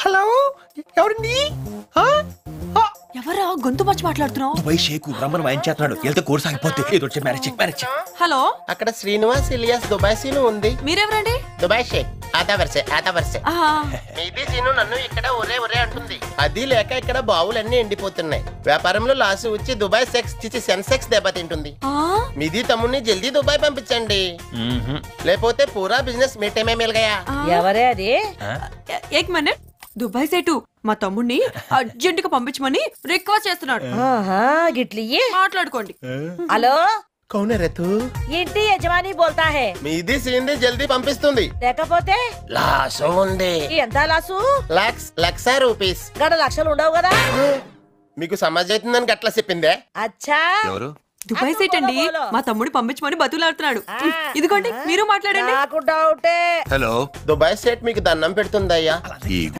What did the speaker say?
Hello ఎవరండి? ఎవరా గొంతు మర్చి మాట్లాడుతున్నావు? దుబాయ్ షేకు బ్రహ్మను వాయించేస్తున్నాడు. వెళ్తే కోర్స్ ఆగిపోతే ఏదో వచ్చి మ్యారేజ్. హలో, అక్కడ శ్రీనివాస్ ఇలియాస్ దుబాయ్ సీను ఉంది. మీరెవరండి? దుబాయ్ షేక్ ఆతా వరసే ఆహా, మీది సీను నన్ను ఇక్కడ ఒరే అంటుంది. అది లేక ఇక్కడ బావులన్నీ ఎండిపోతున్నాయి. వ్యాపారంలో లాసు వచ్చి దుబాయ్ సెన్సెక్స్ దెబ్బతింటుంది. ఆ, మీది తమ్ముడిని జల్దీ దుబాయ్ పంపించండి, లేకపోతే పూరా బిజినెస్ మీటమే మిల్ గయా. ఎవరే అది? ఏక్ మినిట్. దుబాయ్ సేటు మా తమ్ముడిని అర్జెంట్ గా పంపించమని రిక్వెస్ట్ చేస్తున్నాడు. ఆహా, గిట్లియ్యి మాట్లాడుకోండి. హలో, కౌనే రతు ఇంటి యజమాని బోల్తా హే. మీది సీన్ది జల్దీ పంపిస్తుంది. లేకపోతే లాసు ఉంది. ఎంత లాసు? లక్ష రూపీస్. గడ లక్షలు ఉండవు కదా. మీకు సమాజ్ అవుతుందని గట్లా చెప్పిందే. అచ్చా, ఎవరు? దుబాయ్ సేట్ అండి మా తమ్ముడిని పంపించమని బతులాడుతున్నాడు. ఇదిగోండి, మీరు మాట్లాడండి. నాకు డౌటే. హలో, దుబాయ్ సెట్ మీకు దండం పెడుతుందయ్యా. ఈ